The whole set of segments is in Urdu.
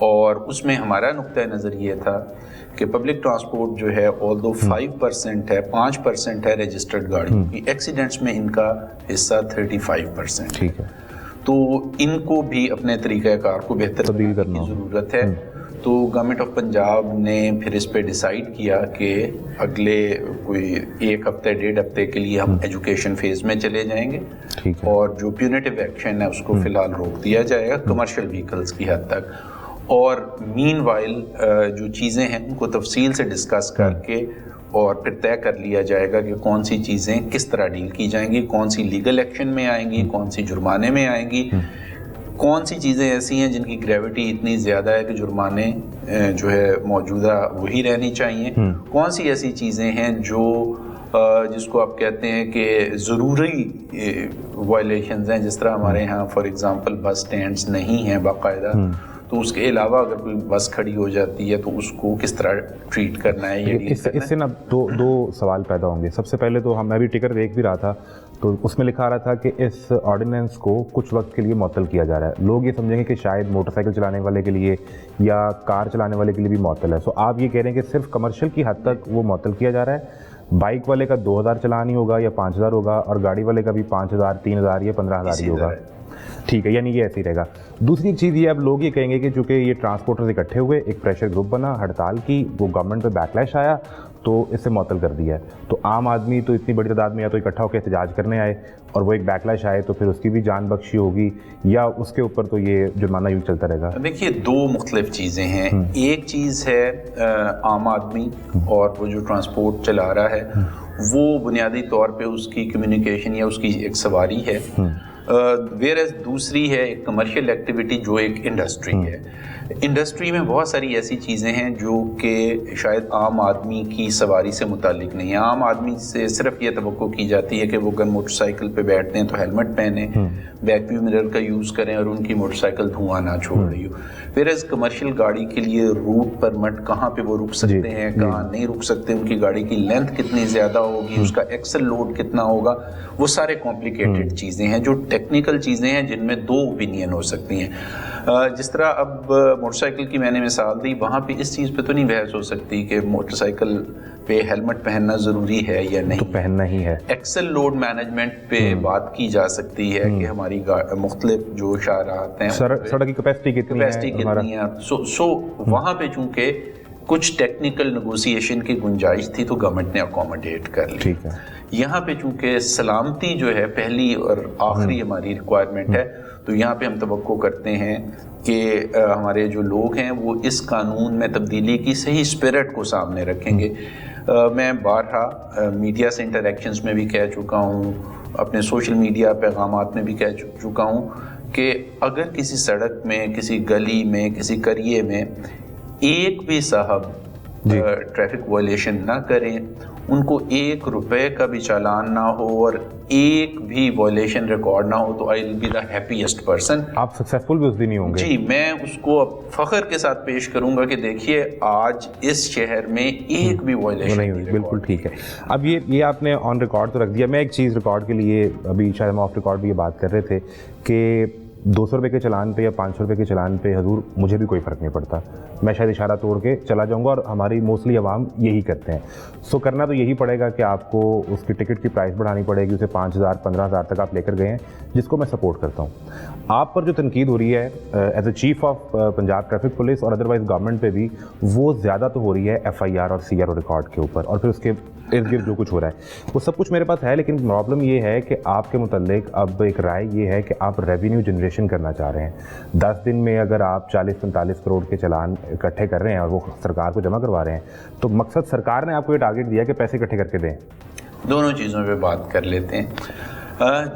اور اس میں ہمارا نقطۂ نظر یہ تھا کہ پبلک ٹرانسپورٹ جو ہے although 5% ہے 5% ہے رجسٹرڈ گاڑیوں کی، ایکسیڈنٹس میں ان کا حصہ 35%. ٹھیک ہے. تو ان کو بھی اپنے طریقہ کار کو بہتر تبدیل کرنے کی ضرورت ہے. تو گورنمنٹ آف پنجاب نے پھر اس پہ ڈیسائیڈ کیا کہ اگلے کوئی 1 ہفتے 1.5 ہفتے کے لیے ہم ایجوکیشن فیز میں چلے جائیں گے، اور جو پیونیٹیو ایکشن ہے اس کو فی الحال روک دیا جائے گا کمرشل وہیکلس کی حد تک. اور مین وائل جو چیزیں ہیں ان کو تفصیل سے ڈسکس کر کے اور پھر طے کر لیا جائے گا کہ کون سی چیزیں کس طرح ڈیل کی جائیں گی، کون سی لیگل ایکشن میں آئیں گی، کون سی جرمانے میں آئیں گی، کون سی چیزیں ایسی ہیں جن کی گریوٹی اتنی زیادہ ہے کہ جرمانے جو ہے موجودہ وہی رہنی چاہیے، کون سی ایسی چیزیں ہیں جو جس کو آپ کہتے ہیں کہ ضروری وائلیشنز ہیں، جس طرح ہمارے ہاں فار ایگزامپل بس سٹینڈز نہیں ہیں باقاعدہ، تو اس کے علاوہ اگر کوئی بس کھڑی ہو جاتی ہے تو اس کو کس طرح ٹریٹ کرنا ہے. اس سے نا دو سوال پیدا ہوں گے. سب سے پہلے تو میں بھی ٹکٹ دیکھ بھی رہا تھا تو اس میں لکھا آ رہا تھا کہ اس آرڈیننس کو کچھ وقت کے لیے معطل کیا جا رہا ہے. لوگ یہ سمجھیں گے کہ شاید موٹر سائیکل چلانے والے کے لیے یا کار چلانے والے کے لیے بھی معطل ہے. سو آپ یہ کہہ رہے ہیں کہ صرف کمرشل کی حد تک وہ معطل کیا جا رہا ہے، بائک والے کا 2000 چلان ہی ہوگا یا 5000 ہوگا، اور گاڑی والے کا بھی 5000 3000 یا 15000 ہی ہوگا. ٹھیک ہے، یعنی یہ ایسے ہی رہے گا. دوسری چیز یہ اب لوگ یہ کہیں گے کہ چونکہ یہ ٹرانسپورٹرز اکٹھے ہوئے، ایک پریشر گروپ بنا، ہڑتال کی، وہ گورنمنٹ پہ بیکلیش آیا تو اس سے معطل کر دیا ہے. تو عام آدمی تو اتنی بڑی تعداد میں یا تو اکٹھا ہو کے احتجاج کرنے آئے اور وہ ایک بیکلیش آئے تو پھر اس کی بھی جان بخشی ہوگی، یا اس کے اوپر تو یہ جرمانہ یوں چلتا رہے گا. دیکھیے 2 مختلف چیزیں ہیں. ایک چیز ہے عام آدمی اور وہ جو ٹرانسپورٹ چلا رہا ہے وہ بنیادی طور پہ اس کی کمیونیکیشن یا اس کی ایک سواری ہے، ویئرز دوسری ہے ایک کمرشل ایکٹیویٹی جو ایک انڈسٹری ہے. انڈسٹری میں بہت ساری ایسی چیزیں ہیں جو کہ شاید عام آدمی کی سواری سے متعلق نہیں ہے. عام آدمی سے صرف یہ توقع کی جاتی ہے کہ وہ اگر موٹر سائیکل پہ بیٹھتے ہیں تو ہیلمٹ پہنیں، بیک ویو مرر کا یوز کریں اور ان کی موٹر سائیکل دھواں نہ چھوڑ رہی ہو. ویئرز کمرشل گاڑی کے لیے روٹ پرمٹ، کہاں پہ وہ رک سکتے ہیں کہاں نہیں رک سکتے، ان کی گاڑی کی لینتھ کتنی زیادہ ہوگی، اس کا ایکسل لوڈ کتنا ہوگا، وہ سارے کمپلیکیٹڈ چیزیں ہیں جو ٹیکنیکل چیزیں ہیں جن میں 2 اوپینین ہو سکتی ہیں. جس طرح اب موٹر سائیکل کی میں نے مثال دی، وہاں پہ اس چیز پہ تو نہیں بحث ہو سکتی کہ موٹر سائیکل پہ ہیلمٹ پہننا ضروری ہے یا نہیں، تو پہننا ہی ہے. ایکسل لوڈ مینجمنٹ پہ بات کی جا سکتی ہے کہ ہماری مختلف جو شاہراہات ہیں سڑک کی کیپیسٹی کتنی ہے. سو وہاں پہ چونکہ کچھ ٹیکنیکل نیگوسیشن کی گنجائش تھی تو گورنمنٹ نے اکوموڈیٹ کر لی. ٹھیک ہے. یہاں پہ چونکہ سلامتی جو ہے پہلی اور آخری ہماری ریکوائرمنٹ ہے، تو یہاں پہ ہم توقع کرتے ہیں کہ ہمارے جو لوگ ہیں وہ اس قانون میں تبدیلی کی صحیح اسپرٹ کو سامنے رکھیں گے. میں بارہا میڈیا سے انٹریکشنز میں بھی کہہ چکا ہوں، اپنے سوشل میڈیا پیغامات میں بھی کہہ چکا ہوں کہ اگر کسی سڑک میں، کسی گلی میں، کسی قریے میں ایک بھی صاحب ٹریفک وائلیشن نہ کریں، ان کو 1 روپے کا بھی چالان نہ ہو اور ایک بھی وائلیشن ریکارڈ نہ ہو، تو I will be the happiest person. آپ سکسیسفل بھی اس دن ہی ہوں گے. جی، میں اس کو اب فخر کے ساتھ پیش کروں گا کہ دیکھیے آج اس شہر میں ایک بھی وائلیشن نہیں ہوئی. بالکل ٹھیک ہے. اب یہ آپ نے آن ریکارڈ تو رکھ دیا. میں ایک چیز ریکارڈ کے لیے ابھی شاید ہم آف ریکارڈ بھی یہ بات کر رہے تھے کہ 200 روپے کے چلان پہ یا 500 روپے کے چلان پہ حضور مجھے بھی کوئی فرق نہیں پڑتا، میں شاید اشارہ توڑ کے چلا جاؤں گا، اور ہماری موسٹلی عوام یہی کرتے ہیں. سو کرنا تو یہی پڑے گا کہ آپ کو اس کی ٹکٹ کی پرائس بڑھانی پڑے گی، اسے 5000 15000 تک آپ لے کر گئے ہیں، جس کو میں سپورٹ کرتا ہوں. آپ پر جو تنقید ہو رہی ہے as a chief of Punjab traffic police اور ادروائز گورنمنٹ پہ بھی، وہ زیادہ تو ہو رہی ہے FIR اور CRO ریکارڈ کے اوپر، اور پھر اس کے ارد گرد جو کچھ ہو رہا ہے وہ سب کچھ میرے پاس ہے. لیکن پرابلم یہ ہے کہ آپ کے متعلق اب ایک رائے یہ ہے کہ آپ ریونیو جنریشن کرنا چاہ رہے ہیں. 10 دن میں اگر آپ 40-45 کروڑ کے چلان اکٹھے کر رہے ہیں اور وہ سرکار کو جمع کروا رہے ہیں، تو مقصد سرکار نے آپ کو یہ ٹارگیٹ دیا کہ پیسے اکٹھے کر کے دیں. دونوں چیزوں پہ بات کر لیتے ہیں.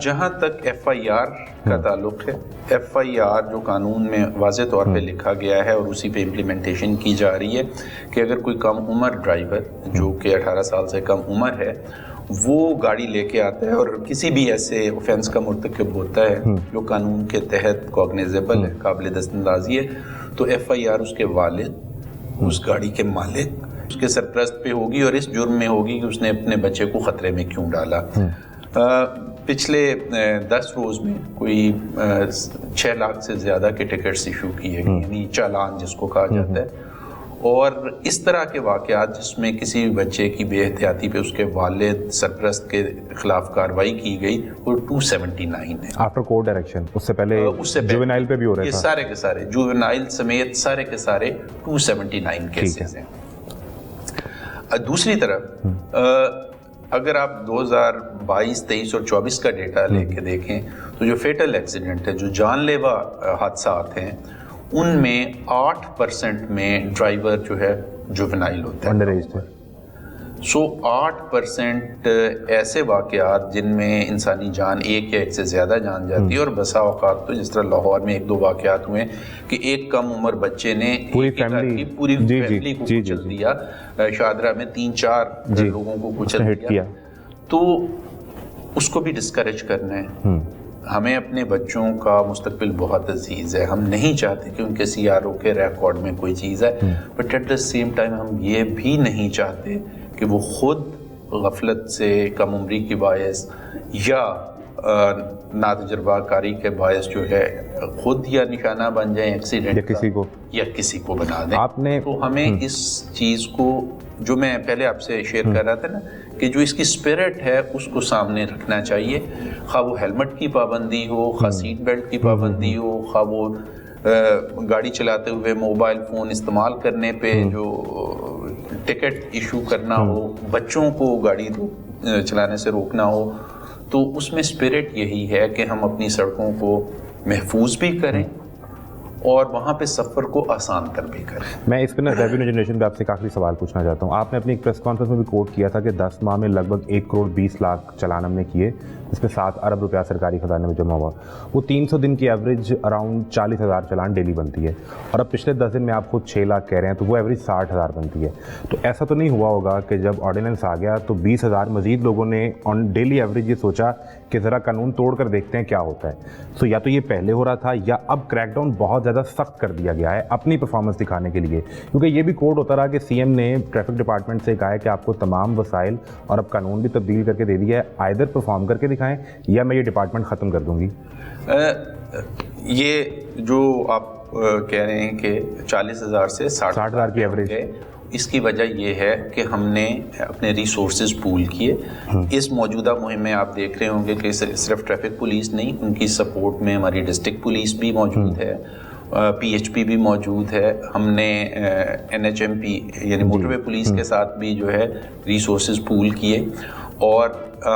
جہاں تک FIR کا تعلق ہے، FIR جو قانون میں واضح طور پہ لکھا گیا ہے اور اسی پہ امپلیمنٹیشن کی جا رہی ہے کہ اگر کوئی کم عمر ڈرائیور جو کہ 18 سال سے کم عمر ہے وہ گاڑی لے کے آتا ہے اور کسی بھی ایسے اوفینس کا مرتکب ہوتا ہے جو قانون کے تحت کوگنیزیبل ہے، قابل دست اندازی ہے، تو FIR اس کے والد، اس گاڑی کے مالک، اس کے سرپرست پہ ہوگی اور اس جرم میں ہوگی کہ اس نے اپنے بچے کو خطرے میں کیوں ڈالا. پچھلے 10 روز میں کوئی 6 لاکھ سے زیادہ کے ٹکٹس ایشو کیے گئے، یعنی چالان جس کو کہا جاتا ہے، اور اس طرح کے واقعات جس میں کسی بھی بچے کی بے احتیاطی پہ اس کے والد سرپرست کے خلاف کارروائی کی گئی، وہ 279 ہے آفٹر کورٹ ڈائریکشن. اس سے پہلے جوینائل پہ بھی ہو رہا یہ تھا. سارے کے سارے جوینائل سمیت سارے کے سارے 279 کیسز ہیں. دوسری طرف اگر آپ 2022, 23 اور 24 کا ڈیٹا لے کے دیکھیں تو جو فیٹل ایکسیڈنٹ ہے، جو جان لیوا حادثات ہیں، ان میں 8% میں ڈرائیور جو ہے جوونائل ہوتا ہے، انڈر ایج تھے. سو 8% ایسے واقعات جن میں انسانی جان ایک یا ایک سے زیادہ جان جاتی ہے، اور بسا اوقات تو جس طرح لاہور میں 1-2 واقعات ہوئے کہ ایک کم عمر بچے نے پوری پوری فیملی کو کچل دیا. شادرہ میں 3-4 لوگوں کو کچل دیا. تو اس کو بھی ڈسکریج کرنا ہے. ہمیں اپنے بچوں کا مستقبل بہت عزیز ہے، ہم نہیں چاہتے کہ ان کے CRO کے ریکارڈ میں کوئی چیز ہے، but at the same time ہم یہ بھی نہیں چاہتے کہ وہ خود غفلت سے، کم عمری کی باعث یا ناتجربہ کاری کے باعث جو ہے خود یا نشانہ بن جائیں ایکسیڈنٹ یا کسی کو بنا دیں. تو ہمیں اس چیز کو، جو میں پہلے آپ سے شیئر کر رہا تھا نا، کہ جو اس کی اسپرٹ ہے اس کو سامنے رکھنا چاہیے. خواہ وہ ہیلمٹ کی پابندی ہو، خواہ سیٹ بیلٹ کی پابندی ہو، خواہ وہ گاڑی چلاتے ہوئے موبائل فون استعمال کرنے پہ جو ٹکٹ ایشو کرنا ہو، بچوں کو گاڑی چلانے سے روکنا ہو. تو اس میں اسپرٹ یہی ہے کہ ہم اپنی سڑکوں کو محفوظ بھی کریں اور وہاں پہ سفر کو آسان کر بھی کریں. میں اس پہ نا ریونیو جنریشن پہ آپ سے آخری سوال پوچھنا چاہتا ہوں. آپ نے اپنی ایک پریس کانفرنس میں بھی کوٹ کیا تھا کہ 10 ماہ میں لگ بھگ 1 کروڑ 20 لاکھ چلان ہم نے کیے، جس میں 7 ارب روپیہ سرکاری خزانے میں جمع ہوا. وہ 300 دن کی ایوریج اراؤنڈ 40,000 چلان ڈیلی بنتی ہے، اور اب پچھلے 10 دن میں آپ خود 6 لاکھ کہہ رہے ہیں، تو وہ ایوریج 60,000 بنتی ہے. تو ایسا تو نہیں ہوا ہوگا کہ جب آرڈیننس آ گیا تو 20,000 مزید لوگوں نے آن ڈیلی ایوریج یہ سوچا کہ ذرا قانون توڑ کر دیکھتے ہیں کیا ہوتا ہے؟ سو یا تو یہ پہلے ہو رہا تھا یا اب کریک ڈاؤن بہت زیادہ سخت کر دیا گیا ہے اپنی پرفارمنس دکھانے کے لیے. کیونکہ یہ بھی کوڈ ہوتا رہا کہ CM نے ٹریفک ڈپارٹمنٹ سے کہا ہے کہ آپ کو تمام وسائل اور اب قانون بھی تبدیل کر کے دے دیا ہے، آئدر پرفارم کر کے دکھائیں یا میں یہ ڈپارٹمنٹ ختم کر دوں گی. یہ جو آپ کہہ رہے ہیں کہ 40,000 سے 60,000 کی ایوریج ہے، اس کی وجہ یہ ہے کہ ہم نے اپنے ریسورسز پول کیے. اس موجودہ مہم میں آپ دیکھ رہے ہوں گے کہ صرف ٹریفک پولیس نہیں، ان کی سپورٹ میں ہماری ڈسٹرکٹ پولیس بھی موجود ہے، PHP بھی موجود ہے. ہم نے NHMP یعنی موٹر وے پولیس کے ساتھ بھی جو ہے ریسورسز پول کیے، اور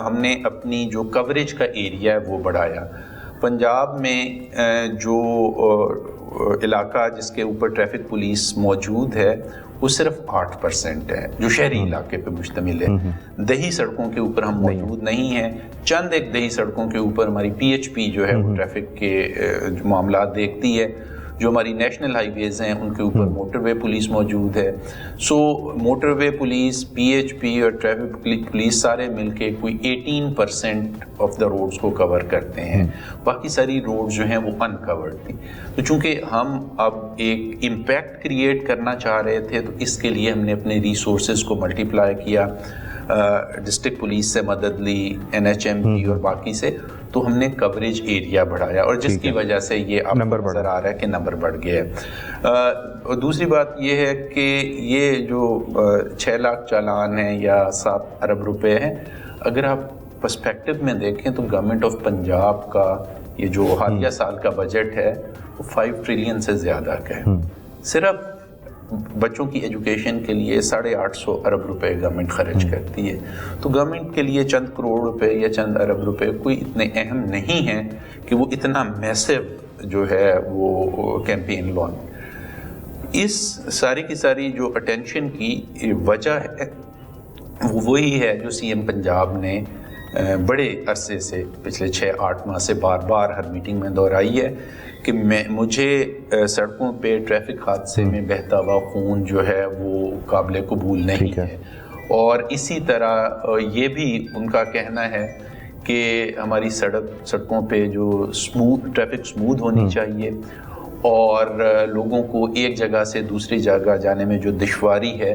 ہم نے اپنی جو کوریج کا ایریا ہے وہ بڑھایا. پنجاب میں جو علاقہ جس کے اوپر ٹریفک پولیس موجود ہے وہ صرف 8% ہے، جو شہری علاقے پہ مشتمل ہے. دیہی سڑکوں کے اوپر ہم موجود نہیں ہیں. چند ایک دیہی سڑکوں کے اوپر ہماری PHP جو ہے وہ ٹریفک کے جو معاملات دیکھتی ہے. جو ہماری نیشنل ہائی ویز ہیں ان کے اوپر موٹر وے پولیس موجود ہے. سو موٹر وے پولیس، PHP اور ٹریفک پولیس سارے مل کے کوئی 18% آف دا روڈز کو کور کرتے ہیں. باقی ساری روڈز جو ہیں وہ انکورڈ تھیں. تو چونکہ ہم اب ایک امپیکٹ کریٹ کرنا چاہ رہے تھے تو اس کے لیے ہم نے اپنے ریسورسز کو ملٹیپلائی کیا، ڈسٹرکٹ پولیس سے مدد لی، NHMP اور باقی سے. تو ہم نے کوریج ایریا بڑھایا، اور جس کی وجہ سے یہ اب نظر آ رہا ہے کہ نمبر بڑھ گیا ہے. دوسری بات یہ ہے کہ یہ جو 6 لاکھ چالان ہیں یا 7 ارب روپے ہیں، اگر آپ پرسپیکٹو میں دیکھیں تو گورنمنٹ آف پنجاب کا یہ جو حالیہ سال کا بجٹ ہے وہ 5 ٹریلین سے زیادہ کا ہے. صرف بچوں کی ایجوکیشن کے لیے 850 ارب روپے گورنمنٹ خرچ کرتی ہے. تو گورنمنٹ کے لیے چند کروڑ روپے یا چند ارب روپے کوئی اتنے اہم نہیں ہیں کہ وہ اتنا میسو جو ہے وہ کیمپین لانچ. اس ساری کی ساری جو اٹینشن کی وجہ ہے وہ وہی ہے جو CM پنجاب نے بڑے عرصے سے پچھلے 6-8 ماہ سے بار بار ہر میٹنگ میں دہرائی ہے کہ مجھے سڑکوں پہ ٹریفک حادثے میں بہتا ہوا خون جو ہے وہ قابل قبول نہیں ہے. اور اسی طرح یہ بھی ان کا کہنا ہے کہ ہماری سڑکوں پہ جو ٹریفک سموتھ ہونی چاہیے، اور لوگوں کو ایک جگہ سے دوسری جگہ جانے میں جو دشواری ہے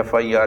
FIR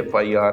FIR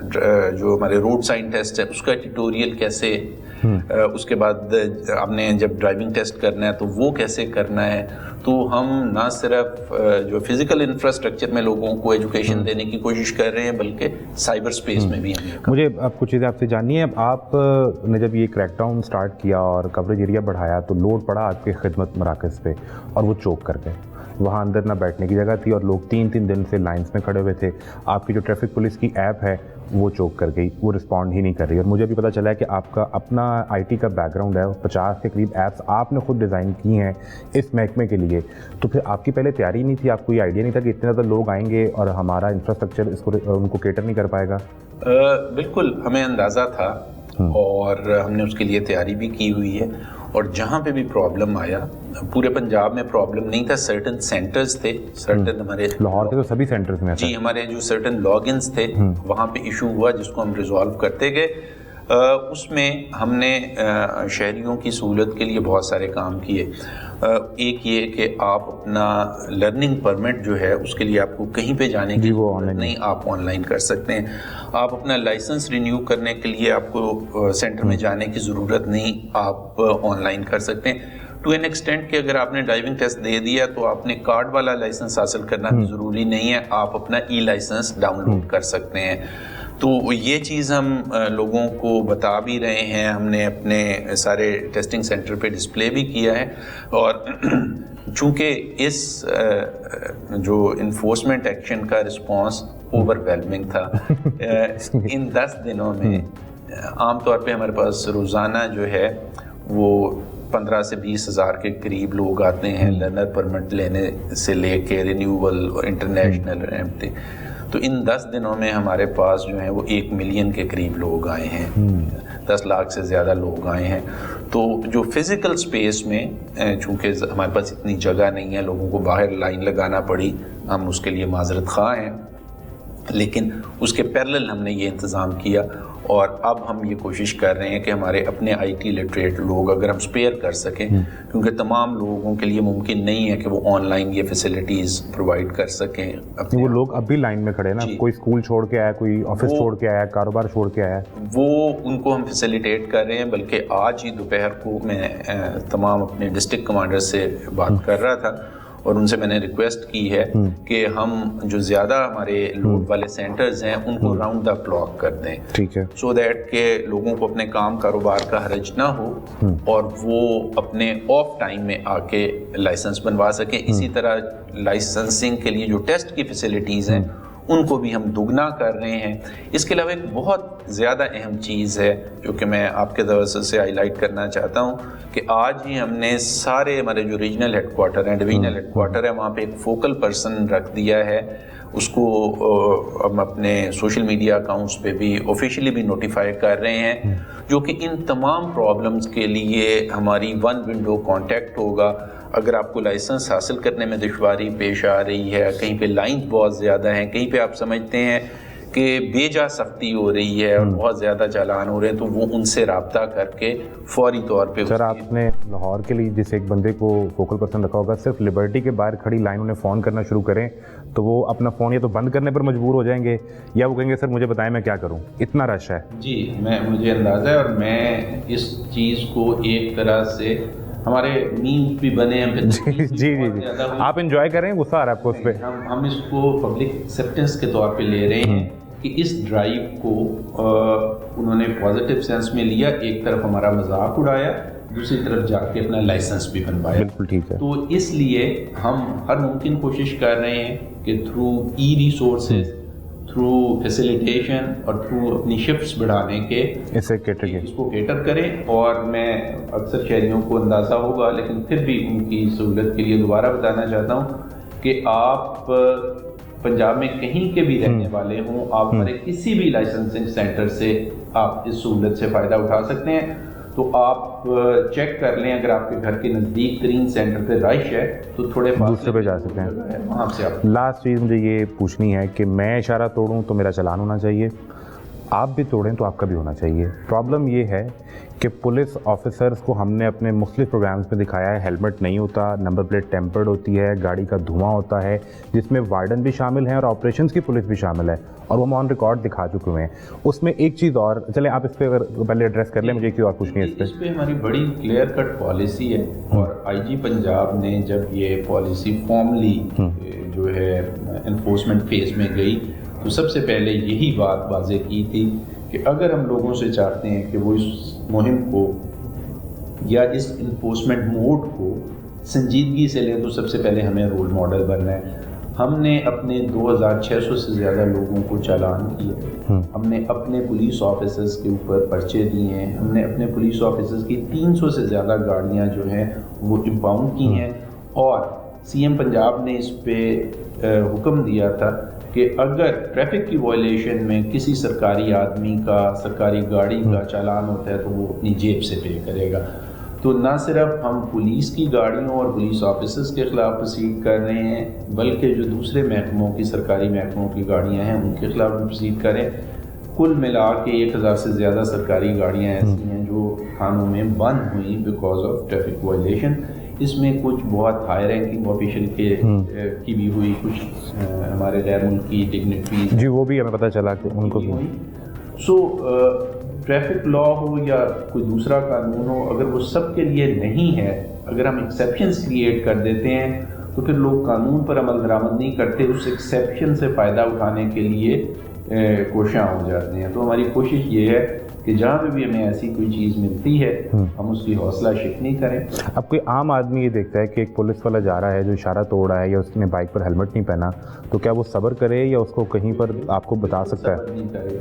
جو ہمارے روڈ سائن ٹیسٹ ہے اس کا ٹیوٹوریل کیسے، اس کے بعد آپ نے جب ڈرائیونگ ٹیسٹ کرنا ہے تو وہ کیسے کرنا ہے. تو ہم نہ صرف جو فزیکل انفراسٹرکچر میں لوگوں کو ایجوکیشن دینے کی کوشش کر رہے ہیں بلکہ سائبر سپیس میں بھی. مجھے اب کچھ چیزیں آپ سے جاننی ہے. آپ نے جب یہ کریک ڈاؤن سٹارٹ کیا اور کوریج ایریا بڑھایا تو لوڈ پڑا آپ کے خدمت مراکز پہ اور وہ چوک کر گئے. وہاں اندر نہ بیٹھنے کی جگہ تھی اور لوگ 3 دن سے لائنس میں کھڑے ہوئے تھے. آپ کی جو ٹریفک پولیس کی ایپ ہے وہ چوک کر گئی, وہ رسپونڈ ہی نہیں کر رہی. اور مجھے بھی پتہ چلا ہے کہ آپ کا اپنا آئی ٹی کا بیک گراؤنڈ ہے, 50 کے قریب ایپس آپ نے خود ڈیزائن کی ہیں اس محکمے کے لیے. تو پھر آپ کی پہلے تیاری نہیں تھی, آپ کو یہ آئیڈیا نہیں تھا کہ اتنے زیادہ لوگ آئیں گے اور ہمارا انفراسٹرکچر اس کو ان کو کیٹر نہیں کر پائے گا؟ بالکل ہمیں اندازہ تھا اور ہم نے اس کے لیے تیاری بھی کی ہوئی ہے. اور جہاں پہ بھی پرابلم آیا, پورے پنجاب میں پرابلم نہیں تھا, سرٹن سینٹرز تھے, سرٹن ہمارے لاہور کے تو سبھی سینٹرز میں جی ہمارے جو سرٹن لاگ انس تھے وہاں پہ ایشو ہوا جس کو ہم ریزالو کرتے گئے. اس میں ہم نے شہریوں کی سہولت کے لیے بہت سارے کام کیے. ایک یہ کہ آپ اپنا لرننگ پرمٹ جو ہے اس کے لیے آپ کو کہیں پہ جانے کی ضرورت نہیں, آپ آن لائن کر سکتے ہیں. آپ اپنا لائسنس رینیو کرنے کے لیے آپ کو سینٹر میں جانے کی ضرورت نہیں, آپ آن لائن کر سکتے ہیں. ٹو این ایکسٹینٹ کہ اگر آپ نے ڈرائیونگ ٹیسٹ دے دیا تو آپ نے کارڈ والا لائسنس حاصل کرنا بھی ضروری نہیں ہے, آپ اپنا ای لائسنس ڈاؤن لوڈ کر سکتے ہیں. تو یہ چیز ہم لوگوں کو بتا بھی رہے ہیں, ہم نے اپنے سارے ٹیسٹنگ سینٹر پہ ڈسپلے بھی کیا ہے. اور چونکہ اس جو انفورسمنٹ ایکشن کا رسپانس اوور ویلمنگ تھا, ان 10 دنوں میں عام طور پہ ہمارے پاس روزانہ جو ہے وہ 15 سے 20 ہزار کے قریب لوگ آتے ہیں لرنر پرمٹ لینے سے لے کے رینیول اور انٹرنیشنل رہتے. تو ان 10 دنوں میں ہمارے پاس جو ہیں وہ 1 ملین کے قریب لوگ آئے ہیں, 10 لاکھ سے زیادہ لوگ آئے ہیں. تو جو فزیکل سپیس میں چونکہ ہمارے پاس اتنی جگہ نہیں ہے, لوگوں کو باہر لائن لگانا پڑی, ہم اس کے لیے معذرت خواہ ہیں, لیکن اس کے پیرلل ہم نے یہ انتظام کیا. اور اب ہم یہ کوشش کر رہے ہیں کہ ہمارے اپنے آئی ٹی لٹریٹ لوگ اگر ہم سپیئر کر سکیں, کیونکہ تمام لوگوں کے لیے ممکن نہیں ہے کہ وہ آن لائن یہ فیسلٹیز پرووائڈ کر سکیں. وہ لوگ اب بھی لائن میں کھڑے نا, کوئی اسکول چھوڑ کے آیا, کوئی آفس چھوڑ کے آیا, کاروبار چھوڑ کے آیا, وہ ان کو ہم فیسیلیٹیٹ کر رہے ہیں. بلکہ آج ہی دوپہر کو میں تمام اپنے ڈسٹرکٹ کمانڈر سے بات کر رہا تھا اور ان سے میں نے ریکویسٹ کی ہے کہ ہم جو زیادہ ہمارے لوڈ والے سینٹرز ہیں ان کو راؤنڈ دا کلاک کر دیں, ٹھیک ہے, سو دیٹ کہ لوگوں کو اپنے کام کاروبار کا حرج نہ ہو اور وہ اپنے آف ٹائم میں آ کے لائسنس بنوا سکیں. اسی طرح لائسنسنگ کے لیے جو ٹیسٹ کی فیسلٹیز ہیں ان کو بھی ہم دگنا کر رہے ہیں. اس کے علاوہ ایک بہت زیادہ اہم چیز ہے جو کہ میں آپ کے دروازے سے ہائی لائٹ کرنا چاہتا ہوں کہ آج ہی ہم نے سارے ہمارے جو ریجنل ہیڈ کوارٹر ہیں, ڈویژنل ہیڈ کوارٹر ہے, وہاں پہ ایک فوکل پرسن رکھ دیا ہے. اس کو ہم اپنے سوشل میڈیا اکاؤنٹس پہ بھی آفیشیلی بھی نوٹیفائی کر رہے ہیں, جو کہ ان تمام پرابلمس کے لیے ہماری 1 ونڈو کانٹیکٹ ہوگا. اگر آپ کو لائسنس حاصل کرنے میں دشواری پیش آ رہی ہے, کہیں پہ لائنز بہت زیادہ ہیں, کہیں پہ آپ سمجھتے ہیں کہ بے جا سختی ہو رہی ہے اور بہت زیادہ چالان ہو رہے ہیں, تو وہ ان سے رابطہ کر کے فوری طور پہ. سر آپ نے لاہور کے لیے جس ایک بندے کو فوکل پرسن رکھا ہوگا, صرف لبرٹی کے باہر کھڑی لائن انہیں فون کرنا شروع کریں تو وہ اپنا فون یا تو بند کرنے پر مجبور ہو جائیں گے یا وہ کہیں گے سر مجھے بتائیں میں کیا کروں, اتنا رش ہے. جی مجھے اندازہ ہے, اور میں اس چیز کو ایک طرح سے ہمارے میمز بھی بنے ہیں. جی آپ انجوائے کریں, غصہ آ رہا ہے آپ کو اس پہ. ہم اس کو پبلک ایکسیپٹنس کے طور پہ لے رہے ہیں کہ اس ڈرائیو کو انہوں نے پازیٹیو سینس میں لیا, ایک طرف ہمارا مذاق اڑایا, دوسری طرف جا کے اپنا لائسنس بھی بنوایا. بالکل ٹھیک ہے. تو اس لیے ہم ہر ممکن کوشش کر رہے ہیں کہ تھرو ای ریسورسز, تھرو فیسیلیٹیشن اور تھرو اپنی شفٹس بڑھانے کے اس کو کیٹر کریں. اور میں اکثر شہریوں کو اندازہ ہوگا, لیکن پھر بھی ان کی سہولت کے لیے دوبارہ بتانا چاہتا ہوں کہ آپ پنجاب میں کہیں کے بھی رہنے والے ہوں, آپ ہمارے کسی بھی لائسنسنگ سینٹر سے آپ اس سہولت سے فائدہ اٹھا سکتے ہیں. تو آپ چیک کر لیں, اگر آپ کے گھر کے نزدیک ترین سینٹر پہ رائش ہے تو تھوڑے دوسرے پہ جا سکتے ہیں, وہاں سے آپ. لاسٹ چیز مجھے یہ پوچھنی ہے کہ میں اشارہ توڑوں تو میرا چلان ہونا چاہیے, آپ بھی توڑیں تو آپ کا بھی ہونا چاہیے. پرابلم یہ ہے کہ پولیس آفیسرز کو ہم نے اپنے مختلف پروگرامز میں دکھایا ہے ہیلمٹ نہیں ہوتا, نمبر پلیٹ ٹیمپرڈ ہوتی ہے, گاڑی کا دھواں ہوتا ہے, جس میں وارڈن بھی شامل ہیں اور آپریشنز کی پولیس بھی شامل ہے, اور وہ ہم آن ریکارڈ دکھا چکے ہوئے ہیں. اس میں ایک چیز اور, چلیں آپ اس پہ پہلے ایڈریس کر لیں, مجھے ایک چیز اور پوچھنی ہے اس پہ. اس پہ ہماری بڑی کلیئر کٹ پالیسی ہے, اور آئی جی پنجاب نے جب یہ پالیسی فارملی جو ہے انفورسمنٹ فیز میں گئی تو سب سے پہلے یہی بات واضح کی تھی کہ اگر ہم لوگوں سے چاہتے ہیں کہ وہ اس مہم کو یا اس انفورسمنٹ موڈ کو سنجیدگی سے لیں تو سب سے پہلے ہمیں رول ماڈل بننا ہے. ہم نے اپنے 2600 سے زیادہ لوگوں کو چالان کیے, ہم نے اپنے پولیس آفیسرز کے اوپر پرچے دیے ہیں, ہم نے اپنے پولیس آفیسرز کی 300 سے زیادہ گاڑیاں جو ہیں وہ امپاؤنڈ کی ہیں, اور سی ایم پنجاب نے اس پہ حکم دیا تھا کہ اگر ٹریفک کی وائلیشن میں کسی سرکاری آدمی کا سرکاری گاڑی کا چالان ہوتا ہے تو وہ اپنی جیب سے پے کرے گا. تو نہ صرف ہم پولیس کی گاڑیوں اور پولیس آفیسرز کے خلاف پروسیڈ کر رہے ہیں, بلکہ جو دوسرے محکموں کی سرکاری محکموں کی گاڑیاں ہیں ان کے خلاف بھی پروسیڈ کریں. کل ملا کے 1000 سے زیادہ سرکاری گاڑیاں ایسی ہیں جو تھانوں میں بند ہوئیں بیکاز آف ٹریفک وائلیشن. اس میں کچھ بہت ہائی رینکنگ آفیشل کی بھی ہوئی, کچھ ہمارے غیر ملکی ڈگنیٹریز جی وہ بھی ہمیں پتہ چلا کہ ان کو بھی ہوئی. سو ٹریفک لا ہو یا کوئی دوسرا قانون ہو, اگر وہ سب کے لیے نہیں ہے, اگر ہم ایکسیپشنز کریٹ کر دیتے ہیں تو پھر لوگ قانون پر عمل درآمد نہیں کرتے, اس ایکسیپشن سے فائدہ اٹھانے کے لیے کوشاں ہو جاتے ہیں. تو ہماری کوشش یہ ہے کہ جہاں پہ بھی ہمیں ایسی کوئی چیز ملتی ہے ہم اس کی حوصلہ شکنی کریں. اب کوئی عام آدمی یہ دیکھتا ہے کہ ایک پولیس والا جا رہا ہے جو اشارہ توڑ رہا ہے یا اس نے بائک پر ہیلمٹ نہیں پہنا, تو کیا وہ صبر کرے یا اس کو کہیں پر آپ کو بتا سکتا ہے؟ نہیں کرے.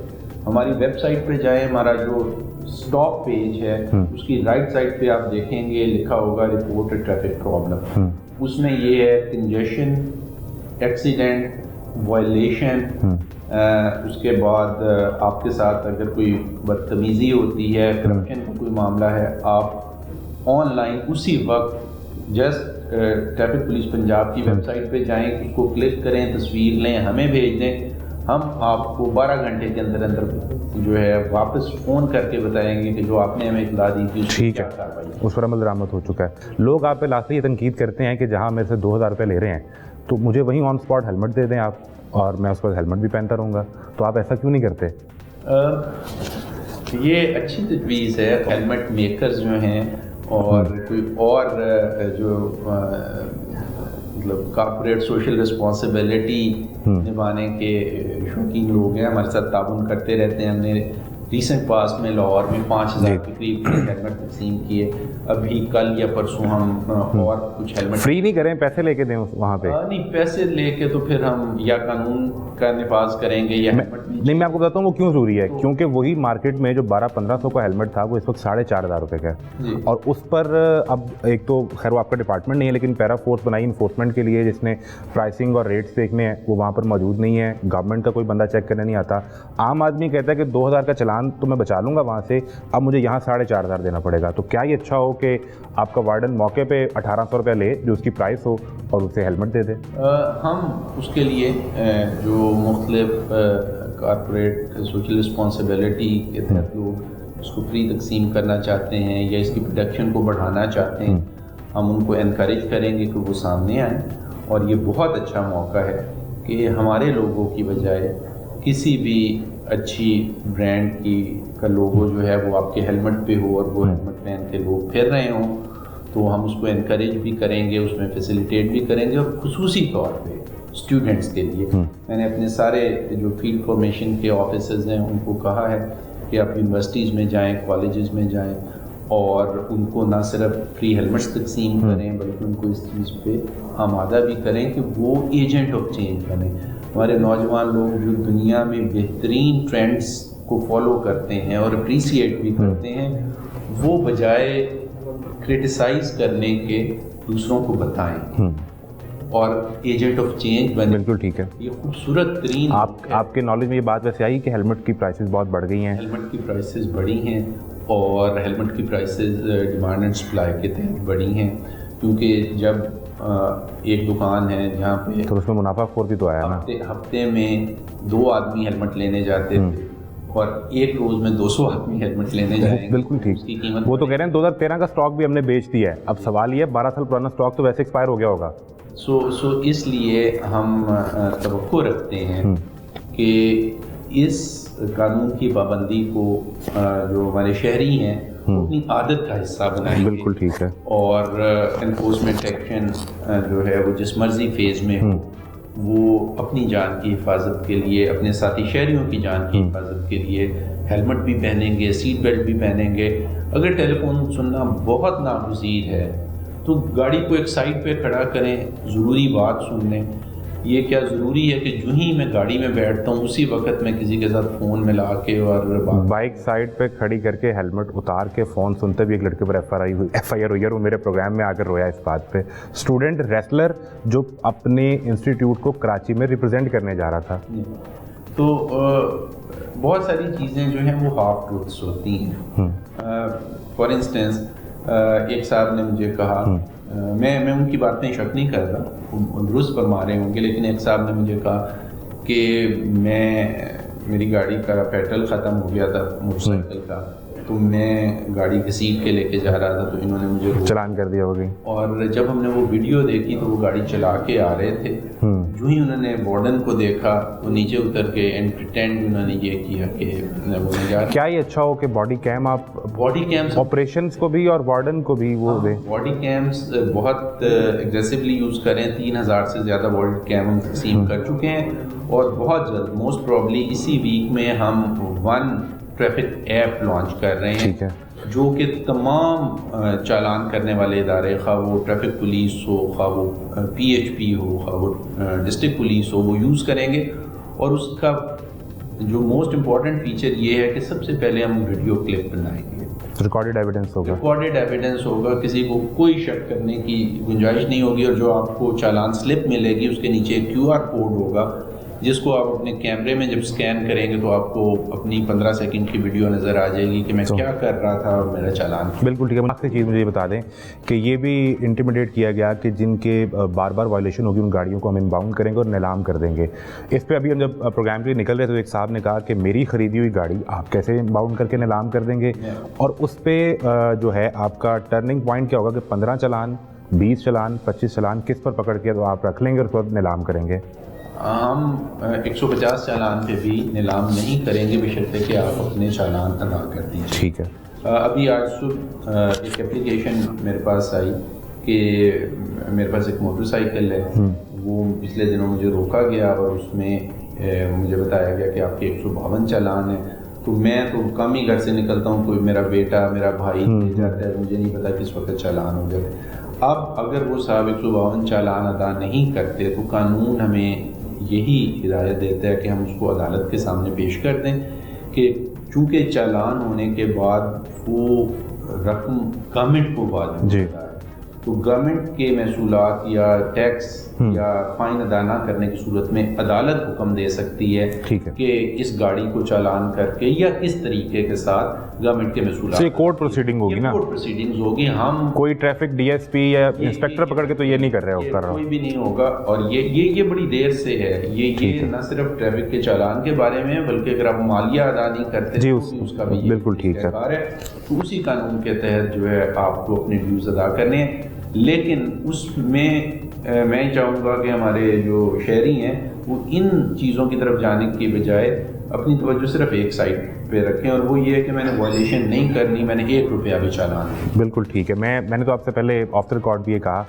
ہماری ویب سائٹ پہ جائیں, ہمارا جو اسٹاپ پیج ہے اس کی رائٹ سائڈ پہ آپ دیکھیں گے لکھا ہوگا رپورٹ ٹریفک پرابلم. اس میں یہ ہے کنجیشن, ایکسیڈنٹ, وائلیشن, اس کے بعد آپ کے ساتھ اگر کوئی بدتمیزی ہوتی ہے, کرپشن کا کوئی معاملہ ہے, آپ آن لائن اسی وقت جسٹ ٹریفک پولیس پنجاب کی ویب سائٹ پہ جائیں, اس کو کلک کریں, تصویر لیں, ہمیں بھیج دیں, ہم آپ کو 12 گھنٹے کے اندر جو ہے واپس فون کر کے بتائیں گے کہ جو آپ نے ہمیں اطلاع دی تھی ٹھیک ہے, اس پر عمل درآمد ہو چکا ہے. لوگ آپ پہ لاسٹ یہ تنقید کرتے ہیں کہ جہاں میرے سے 2000 روپے لے رہے ہیں تو مجھے وہیں آن اسپاٹ ہیلمٹ دے دیں آپ, اور میں اس پر ہیلمٹ بھی پہنتا رہوں گا, تو آپ ایسا کیوں نہیں کرتے؟ یہ اچھی تجویز ہے. ہیلمٹ میکرز جو ہیں اور کوئی اور جو مطلب کارپوریٹ سوشل رسپانسبلٹی نبھانے کے شوقین لوگ ہیں, ہمارے ساتھ تعاون کرتے رہتے ہیں. ہم نے ریسنٹ پاس میں لاہور میں 5000 کے قریب ہیلمٹ تقسیم کیے. ابھی کل یا پرسوں ہم اور کچھ ہیلمٹ فری نہیں کریں, پیسے لے کے دیں وہاں پہ. نہیں, پیسے لے کے تو پھر ہم یا قانون کا نفاذ کریں گے یا نہیں. میں آپ کو بتاتا ہوں وہ کیوں ضروری ہے, کیونکہ وہی مارکیٹ میں جو 1200-1500 کا ہیلمٹ تھا وہ اس وقت 4500 روپے کا ہے, اور اس پر اب ایک تو خیر وہ آپ کا ڈپارٹمنٹ نہیں ہے, لیکن پیرا فورس بنائی انفورسمنٹ کے لیے جس نے پرائسنگ اور ریٹس دیکھنے ہیں, وہ وہاں پر موجود نہیں ہے. گورنمنٹ کا کوئی بندہ چیک کرنے نہیں آتا. عام آدمی کہتا ہے کہ 2000 کا چلان تو میں بچا لوں گا وہاں سے, اب مجھے یہاں 4500 دینا پڑے گا. تو کیا یہ اچھا ہو کہ آپ کا وارڈن موقع پہ 1800 روپے لے جو اس کی پرائس ہو اور اسے ہیلمٹ دے دے؟ ہم اس کے لیے جو مختلف کارپوریٹ سوشل رسپانسبلٹی کے تحت لوگ اس کو فری تقسیم کرنا چاہتے ہیں یا اس کی پروڈکشن کو بڑھانا چاہتے ہیں, ہم ان کو انکریج کریں گے کہ وہ سامنے آئیں. اور یہ بہت اچھا موقع ہے کہ ہمارے لوگوں کی بجائے کسی بھی اچھی برانڈ کی کا لوگو جو ہے وہ آپ کے ہیلمٹ پہ ہو اور وہ ہیلمٹ پہن کے لوگ پھر رہے ہوں, تو ہم اس کو انکریج بھی کریں گے, اس میں فیسیلیٹیٹ بھی کریں گے. اور خصوصی طور پہ اسٹوڈنٹس کے لیے میں نے اپنے سارے جو فیلڈ فارمیشن کے آفیسرز ہیں ان کو کہا ہے کہ آپ یونیورسٹیز میں جائیں, کالجز میں جائیں, اور ان کو نہ صرف فری ہیلمٹس تقسیم کریں بلکہ ان کو اس چیز پہ آمادہ بھی کریں کہ وہ ایجنٹ آف چینج بنیں. ہمارے نوجوان لوگ جو دنیا میں بہترین ٹرینڈس کو فالو کرتے ہیں اور اپریسیٹ بھی کرتے ہیں, وہ بجائے کرٹیسائز کرنے کے دوسروں کو بتائیں اور ایجنٹ آف چینج بنے. بالکل ٹھیک ہے, یہ خوبصورت ترین آپ کے نالج میں یہ بات ویسے آئی کہ ہیلمٹ کی پرائسز بہت بڑھ گئی ہیں؟ ہیلمٹ کی پرائسز بڑھی ہیں اور ہیلمٹ کی پرائسز ڈیمانڈ اینڈ سپلائی کے تحت بڑھی ہیں, کیونکہ جب ایک دکان ہے جہاں پہ تو اس میں منافع خور بھی تو آیا نا. ہفتے میں 2 آدمی ہیلمٹ لینے جاتے تھے اور ایک روز میں 200 آدمی ہیلمٹ لینے جائیں گے. بالکل ٹھیک. اس کی قیمت وہ تو کہہ رہے ہیں 2013 کا اسٹاک بھی ہم نے بیچ دیا ہے. اب سوال یہ ہے 12 سال پرانا اسٹاک تو ویسے ایکسپائر ہو گیا ہوگا. سو اس لیے ہم توقع رکھتے ہیں کہ اس قانون کی پابندی کو جو ہمارے شہری ہیں اپنی عادت کا حصہ بنائیں گے. بالکل ٹھیک ہے. اور انفورسمنٹ ایکشن جو ہے وہ جس مرضی فیز میں ہو وہ اپنی جان کی حفاظت کے لیے، اپنے ساتھی شہریوں کی جان کی حفاظت کے لیے ہیلمٹ بھی پہنیں گے، سیٹ بیلٹ بھی پہنیں گے. اگر ٹیلی فون سننا بہت ناگزیر ہے تو گاڑی کو ایک سائڈ پہ کھڑا کریں، ضروری بات سن لیں. یہ کیا ضروری ہے کہ جو ہی میں گاڑی میں بیٹھتا ہوں اسی وقت میں کسی کے ساتھ فون ملا کے اور بائک سائڈ پہ کھڑی کر کے ہیلمٹ اتار کے فون سنتے بھی ایک لڑکے پر ایف آئی آر ہوئی ہے. وہ میرے پروگرام میں آ کر رویا اس بات پہ. اسٹوڈنٹ ریسلر جو اپنے انسٹیٹیوٹ کو کراچی میں ریپرزینٹ کرنے جا رہا تھا. تو بہت ساری چیزیں جو ہیں وہ ہاف ٹروتھس ہوتی ہیں. فار انسٹنس ایک صاحب نے مجھے کہا، میں ان کی بات میں شک نہیں کر رہا، درست فرما رہے ہوں گے، لیکن ایک صاحب نے مجھے کہا کہ میری گاڑی کا پیٹرول ختم ہو گیا تھا موٹر سائیکل کا، تو میں گاڑی گھسیٹ کے لے کے جا رہا تھا تو انہوں نے مجھے چلان کر دیا ہوگی. اور جب ہم نے وہ ویڈیو دیکھی تو وہ گاڑی چلا کے آ رہے تھے. جو ہی انہوں نے وارڈن کو دیکھا تو نیچے اتر کے اینڈ پریٹینڈ انہوں نے یہ کیا کہ کیا یہ اچھا ہو کہ باڈی کیم آپ باڈی کیمس آپریشنس کو بھی اور وارڈن کو بھی وہ دیں. باڈی کیمس بہت ایگریسولی یوز کریں. 3000 سے زیادہ باڈی کیم ہم تقسیم کر چکے ہیں اور بہت جلد موسٹ پرابلی اسی ویک میں ہم 1 ٹریفک ایپ لانچ کر رہے ہیں جو کہ تمام چالان کرنے والے ادارے، خواہ وہ ٹریفک پولیس ہو، خواہ وہ PHP ہو، خواہ وہ ڈسٹرکٹ پولیس ہو، وہ یوز کریں گے. اور اس کا جو موسٹ امپورٹنٹ فیچر یہ ہے کہ سب سے پہلے ہم ویڈیو کلپ بنائیں گے. ریکارڈڈ ایویڈنس ہوگا. ریکارڈڈ ایویڈنس ہوگا، کسی کو کوئی شک کرنے کی گنجائش نہیں ہوگی. اور جو آپ کو چالان سلپ ملے گی اس کے نیچے ایک QR کوڈ ہوگا جس کو آپ اپنے کیمرے میں جب سکین کریں گے تو آپ کو اپنی 15 سیکنڈ کی ویڈیو نظر آ جائے گی کہ میں کیا کر رہا تھا اور میرا چالان. بالکل ٹھیک ہے. آخری چیز مجھے یہ بتا دیں کہ یہ بھی انٹیمیڈیٹ کیا گیا کہ جن کے بار بار وائلیشن ہوگی ان گاڑیوں کو ہم انباؤنڈ کریں گے اور نیلام کر دیں گے. اس پہ ابھی ہم جب پروگرام کے لیے نکل رہے تو ایک صاحب نے کہا کہ میری خریدی ہوئی گاڑی آپ کیسے انباؤنڈ کر کے نیلام کر دیں گے، اور اس پہ جو ہے آپ کا ٹرننگ پوائنٹ کیا ہوگا کہ 15 چالان، 20 چالان، 25 چالان کس پر پکڑ کے تو آپ رکھ لیں گے اور اس پر نیلام کریں گے. ہم 150 چالان پہ بھی نیلام نہیں کریں گے بشرطے کہ آپ اپنے چالان ادا کر دیجیے. ٹھیک ہے. ابھی آج صبح ایک اپلیکیشن میرے پاس آئی کہ میرے پاس ایک موٹر سائیکل ہے، وہ پچھلے دنوں مجھے روکا گیا اور اس میں مجھے بتایا گیا کہ آپ کے 152 چالان ہیں. تو میں تو کم ہی گھر سے نکلتا ہوں، کوئی میرا بیٹا، میرا بھائی جاتا ہے، مجھے نہیں پتا کس وقت چالان ہو جاتے. اب اگر وہ صاحب 152 چالان ادا نہیں کرتے تو قانون ہمیں یہی ہدایت دیتا ہے کہ ہم اس کو عدالت کے سامنے پیش کر دیں کہ چونکہ چالان ہونے کے بعد وہ رقم گورنمنٹ کو واجب ہوتا ہے، تو گورنمنٹ کے محصولات یا ٹیکس یا فائن ادا نہ کرنے کی صورت میں عدالت حکم دے سکتی ہے کہ اس گاڑی کو چالان کر کے یا کس طریقے کے ساتھ گورنمنٹ کے محصولات. یہ کورٹ پروسیڈنگ ہوگی نا؟ کورٹ پروسیڈنگز ہوگی. ہم کوئی ٹریفک DSP یا انسپیکٹر پکڑ کے تو یہ نہیں کر رہے ہو. کوئی بھی نہیں ہوگا. اور یہ بڑی دیر سے ہے. یہ نہ صرف ٹریفک کے چالان کے بارے میں ہے بلکہ اگر آپ مالیہ ادا نہیں کرتے جی اس کا بھی بالکل ٹھیک ہے. تو اسی قانون کے تحت جو ہے آپ کو اپنے ڈیوز ادا کرنے ہیں. لیکن اس میں میں چاہوں گا کہ ہمارے جو شہری ہیں وہ ان چیزوں کی طرف جانے کی بجائے اپنی توجہ صرف ایک سائڈ پہ رکھیں، اور وہ یہ ہے کہ میں نے وائلیشن نہیں کرنی، میں نے 1 روپیہ بھی چالان. بالکل ٹھیک ہے. میں نے تو آپ سے پہلے آف دا ریکارڈ بھی یہ کہا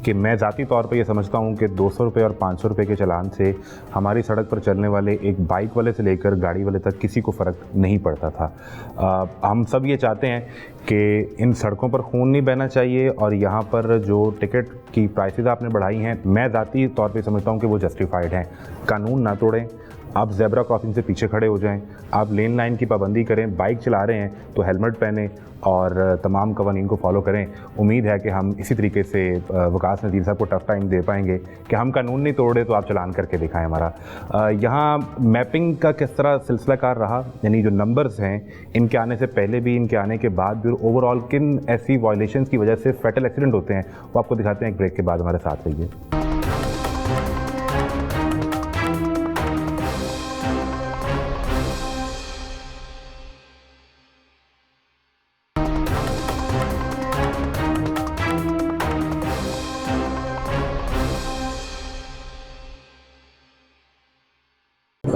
کہ میں ذاتی طور پہ یہ سمجھتا ہوں کہ 200 روپے اور 500 روپے کے چالان سے ہماری سڑک پر چلنے والے ایک بائک والے سے لے کر گاڑی والے تک کسی کو فرق نہیں پڑتا تھا. ہم سب یہ چاہتے ہیں کہ ان سڑکوں پر خون نہیں بہنا چاہیے، اور یہاں پر جو ٹکٹ کی پرائسز آپ نے بڑھائی ہیں میں ذاتی طور پہ سمجھتا ہوں کہ وہ جسٹیفائڈ ہیں. قانون نہ توڑیں، آپ زیبرا کراسنگ سے پیچھے کھڑے ہو جائیں، آپ لین لائن کی پابندی کریں، بائک چلا رہے ہیں تو ہیلمٹ پہنیں اور تمام قوانین کو فالو کریں. امید ہے کہ ہم اسی طریقے سے وقاص نذیر صاحب کو ٹف ٹائم دے پائیں گے کہ ہم قانون نہیں توڑ رہے تو آپ چلان کر کے دکھائیں ہمارا. یہاں میپنگ کا کس طرح سلسلہ کار رہا، یعنی جو نمبرز ہیں ان کے آنے سے پہلے بھی، ان کے آنے کے بعد بھی، اوور آل کن ایسی وائلیشنز کی وجہ سے فیٹل ایکسیڈنٹ ہوتے ہیں وہ آپ کو دکھاتے ہیں. ایک بریک کے بعد ہمارے ساتھ رہیے.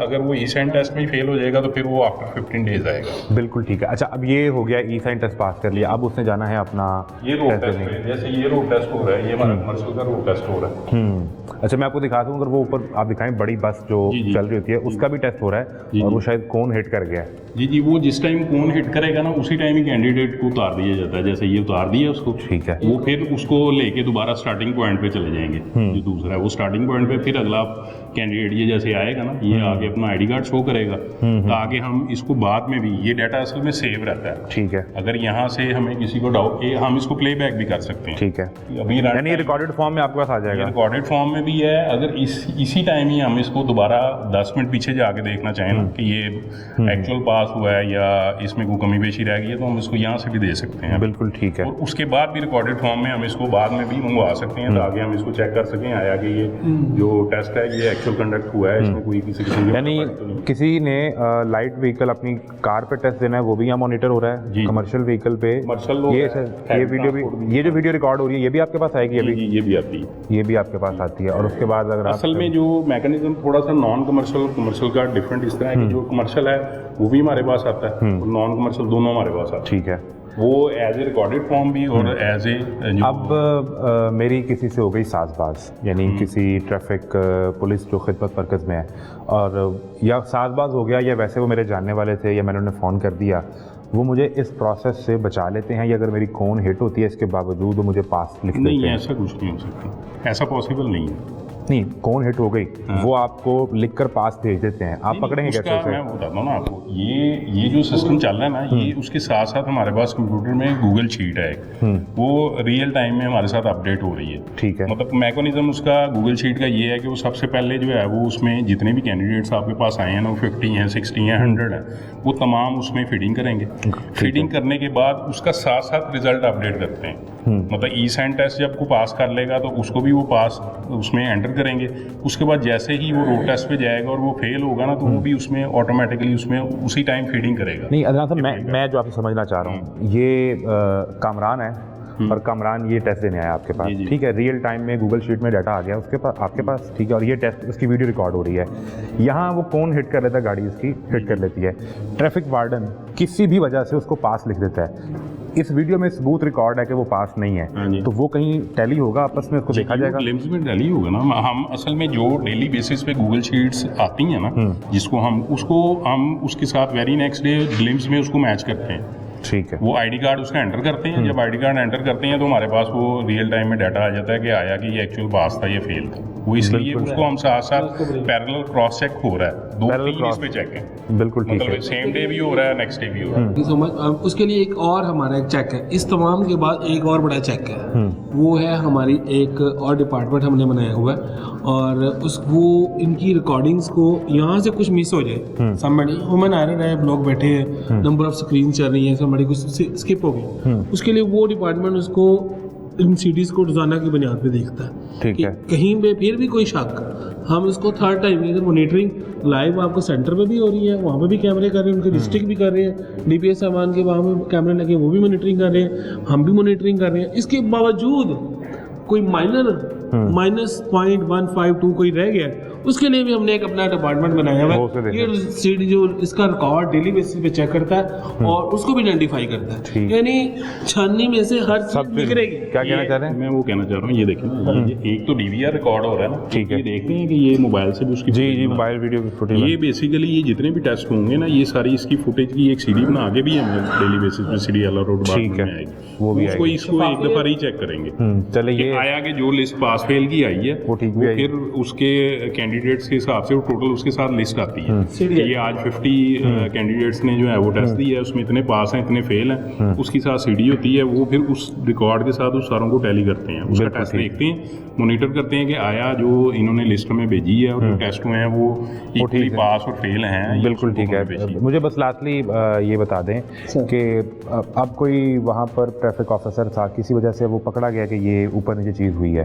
اگر وہ ای سائن ٹیسٹ میں ہی فیل ہو جائے گا تو پھر وہ آفٹر 15 ڈیز آئے گا. بالکل ٹھیک ہے. اچھا اب یہ ہو گیا ای سائن ٹیسٹ پاس کر لیا, اب اس نے جانا ہے اپنا یہ روڈ ٹیسٹ ہے, جیسے یہ روڈ ٹیسٹ ہو رہا ہے, یہ ہمارا کمرشل کا روڈ ٹیسٹ ہو رہا ہے. اچھا میں آپ کو دکھاتا ہوں, اگر وہ اوپر آپ دکھائیں بڑی بس جو چل رہی ہوتی ہے اس کا بھی ٹیسٹ ہو رہا ہے اور وہ شاید کون ہٹ کر گیا ہے. جی وہ جس ٹائم کون ہٹ کرے گا نا اسی ٹائم ہی کینڈیڈیٹ کو اتار دیا جاتا ہے, جیسے یہ اتار دیا اس کو, ٹھیک ہے, وہ پھر اس کو لے کے دوبارہ اسٹارٹنگ پوائنٹ پہ چلے جائیں گے. جو دوسرا ہے وہ اسٹارٹنگ پوائنٹ پہ پھر اگلا کینڈیڈیٹ یہ جیسے آئے گا نا, یہ آگے اپنا آئی ڈی کارڈ شو کرے گا تاکہ ہم اس کو بعد میں بھی, یہ ڈیٹا اصل میں سیو رہتا ہے. ٹھیک ہے, اگر یہاں سے ہمیں کسی کو ڈاؤٹ, ہم اس کو پلے بیک بھی کر سکتے ہیں. ٹھیک ہے, ابھی یعنی ریکارڈڈ فارم میں آپ کے پاس آ جائے گا. ریکارڈڈ فارم میں بھی ہے, اگر اسی ٹائم ہی ہم اس کو دوبارہ 10 منٹ پیچھے جا کے دیکھنا چاہیں نا کہ یہ ایکچوئل پاس ہوا ہے یا اس میں کوئی کمی بیشی رہ گئی ہے تو ہم اس کو یہاں سے بھی دے سکتے ہیں. بالکل ٹھیک ہے, اور اس کے بعد بھی ریکارڈڈ فارم میں ہم اس کو بعد میں بھی منگوا سکتے ہیں تاکہ ہم اس کو چیک کر سکیں آیا کہ یہ جو ٹیسٹ ہے یہ ایکچوئل کنڈکٹ ہوا ہے, اس میں کوئی کسی قسم یعنی کسی نے لائٹ وہیکل اپنی کار پہ ٹیسٹ دینا ہے وہ بھی یہاں مانیٹر ہو رہا ہے, کمرشل وہیکل پہ یہ ویڈیو بھی, یہ جو ویڈیو ریکارڈ ہو رہی ہے یہ بھی آپ کے پاس آئے گی. یہ بھی آتی ہے, یہ بھی آپ کے پاس آتی ہے. اور اس کے بعد اگر اصل میں جو میکینزم تھوڑا سا نان کمرشل اور کمرشل کا ڈفرینٹ اس طرح ہے کہ جو کمرشل ہے وہ بھی ہمارے پاس آتا ہے اور نان کمرشل دونوں ہمارے پاس آتا ہے. ٹھیک ہے, وہ ایز اے ریکارڈڈ فارم بھی اور ایز اے. اب میری کسی سے ہو گئی ساز باز, یعنی کسی ٹریفک پولیس جو خدمت مرکز میں ہے, اور یا ساز باز ہو گیا یا ویسے وہ میرے جاننے والے تھے یا میں نے انہیں فون کر دیا, وہ مجھے اس پروسیس سے بچا لیتے ہیں یا اگر میری کون ہٹ ہوتی ہے اس کے باوجود وہ مجھے پاس لکھ دیتے ہیں؟ نہیں, ایسا کچھ نہیں ہو سکتا, ایسا پاسبل نہیں ہے. نہیں, کون ہٹ ہو گئی وہ آپ کو لکھ کر پاس بھیج دیتے ہیں, آپ پکڑیں گے کیسے اسے؟ میں بتاتا ہوں نا آپ کو, یہ جو سسٹم چل رہا ہے نا, یہ اس کے ساتھ ساتھ ہمارے پاس کمپیوٹر میں گوگل شیٹ ہے ایک, وہ ریئل ٹائم میں ہمارے ساتھ اپڈیٹ ہو رہی ہے. ٹھیک ہے, مطلب میکانزم اس کا گوگل شیٹ کا یہ ہے کہ وہ سب سے پہلے جو ہے وہ اس میں جتنے بھی کینڈیڈیٹس آپ کے پاس آئے ہیں نا, وہ 50 ہیں, 60 ہیں, 100 ہیں, وہ تمام اس میں فیڈنگ کریں گے. فیڈنگ کرنے کے بعد اس کا ساتھ ساتھ رزلٹ اپڈیٹ کرتے ہیں. مطلب ای سائن ٹیسٹ جب کو پاس کر لے گا تو اس کو بھی وہ پاس اس میں انٹر کریں گے. اس کے بعد جیسے ہی وہ روڈ ٹیسٹ پہ جائے گا اور وہ فیل ہوگا نا تو وہ بھی اس میں آٹومیٹکلی اس میں اسی ٹائم فیڈنگ کرے گا. نہیں ادنان صاحب, میں جو آپ سے سمجھنا چاہ رہا ہوں, یہ کامران ہے اور کامران یہ ٹیسٹ دینے آیا آپ کے پاس, ٹھیک ہے, ریئل ٹائم میں گوگل شیٹ میں ڈاٹا آ گیا اس کے پاس آپ کے پاس, ٹھیک ہے, اور یہ ٹیسٹ اس کی ویڈیو ریکارڈ ہو رہی ہے. یہاں وہ کون ہٹ کر لیتا ہے, گاڑی اس کی ہٹ کر لیتی ہے, ٹریفک وارڈن کسی بھی وجہ سے اس کو پاس لکھ دیتا ہے. اس ویڈیو میں ثبوت ریکارڈ ہے کہ وہ پاس نہیں ہے, تو وہ کہیں ٹیلی ہوگا آپس میں, اس کو دیکھا جائے گا. گلمز میں ٹیلی ہوگا نا. ہم اصل میں جو ڈیلی بیسس پہ گوگل شیٹس آتی ہیں نا, جس کو ہم اس کے ساتھ ویری نیکسٹ ڈے گلمز میں اس کو میچ کرتے ہیں. ٹھیک ہے, وہ آئی ڈی کارڈ اس کا انٹر کرتے ہیں, جب آئی ڈی کارڈ انٹر کرتے ہیں تو ہمارے پاس وہ ریئل ٹائم میں ڈاٹا آ جاتا ہے کہ آیا کہ یہ ایکچوئل پاس تھا, یہ فیل تھا. وہ اس لیے اس کو ہم ساتھ ساتھ پیرلل کراس چیک ہو رہا ہے, 2-3 اس پہ چیک ہے. بالکل ٹھیک ہے, مطلب سیم ڈے بھی ہو رہا ہے, نیکسٹ ڈے بھی ہو رہا ہے. اس کے لیے ایک اور ہمارا ایک چیک ہے, اس تمام کے بعد ایک اور بڑا چیک ہے, وہ ہے ہماری ایک اور ڈپارٹمنٹ ہم نے بنایا ہوا ہے, اور وہ ان کی ریکارڈنگس کو یہاں سے کچھ مس ہو جائے, سمبڈی ہیومن ایرر ہے, لوگ بیٹھے ہیں, نمبر آف اسکرین چل رہی ہیں, سمبڈی کچھ اسکپ ہو گئی, اس کے لیے وہ ڈپارٹمنٹ اس کو ان سیڈیز کو روزانہ کی بنیاد پہ دیکھتا ہے کہ کہیں پہ پھر بھی کوئی شک, ہم اس کو تھرڈ ٹائم اگر مانیٹرنگ لائیو آپ کو سینٹر پہ بھی ہو رہی ہے, وہاں پہ بھی کیمرے کر رہے ہیں, ان کے ڈسٹرکٹ بھی کر رہے ہیں, ڈی پی ایس سامان کے وہاں پہ کیمرے لگے وہ بھی مانیٹرنگ کر رہے ہیں, ہم بھی مانیٹرنگ کر رہے ہیں. اس کے باوجود کوئی مائنر -0.152 کوئی رہ گیا, اس کے لیے بھی ہم نے ایک اپنا ڈپارٹمنٹ بنایا ہوا ہے. یہ سی ڈی جو اس کا ریکارڈ ڈیلی بیسس پہ چیک کرتا ہے اور اس کو بھی آئیڈینٹیفائی کرتا ہے, یعنی چھاننی میں سے ہر چیز نکلے گی. کیا کہنا چاہ رہے ہیں؟ میں وہ کہنا چاہ رہا ہوں, یہ دیکھیں نا, ایک تو ڈی وی آر ریکارڈ ہو رہا ہے نا, ٹھیک ہے, دیکھتے ہیں کہ یہ موبائل سے بھی اس کی جی موبائل ویڈیو کی فوٹیج, یہ بیسیکلی یہ جتنے بھی ٹیسٹ ہوں گے نا, یہ ساری اس کی فوٹیج کی ایک سی ڈی بنا آگے بھی ہم ڈیلی بیسس میں C D L R road میں آئے گی, وہ بھی اس کو ایک دفعہ ری چیک کریں گے. چلے یہ آیا کہ جو لسٹ پاس فیل کی آئی ہے وہ ٹھیک بھی آئی, پھر اس کے کینڈیڈیٹس کے حساب سے وہ ٹوٹل اس کے ساتھ لسٹ آتی ہے کہ یہ آج 50 کینڈیڈیٹس نے جو ہے وہ ٹیسٹ دی ہے, اس میں اتنے پاس ہیں, اتنے فیل ہیں, اس کے ساتھ سی ڈی ہوتی ہے. وہ پھر اس ریکارڈ کے ساتھ اس ساروں کو ٹیلی کرتے ہیں, اس کا ٹیسٹ دیکھتے ہیں, مانیٹر کرتے ہیں کہ آیا جو انہوں نے لسٹ میں بھیجی ہے اور جو ٹیسٹ ہوئے ہیں وہ ایکولی پاس اور فیل ہیں. بالکل ٹھیک ہے. مجھے بس لاسٹلی یہ بتا دیں کہ اب کوئی وہاں پر ٹریفک آفیسر تھا, کسی وجہ سے وہ پکڑا گیا کہ یہ اوپر نیچے چیز ہوئی ہے,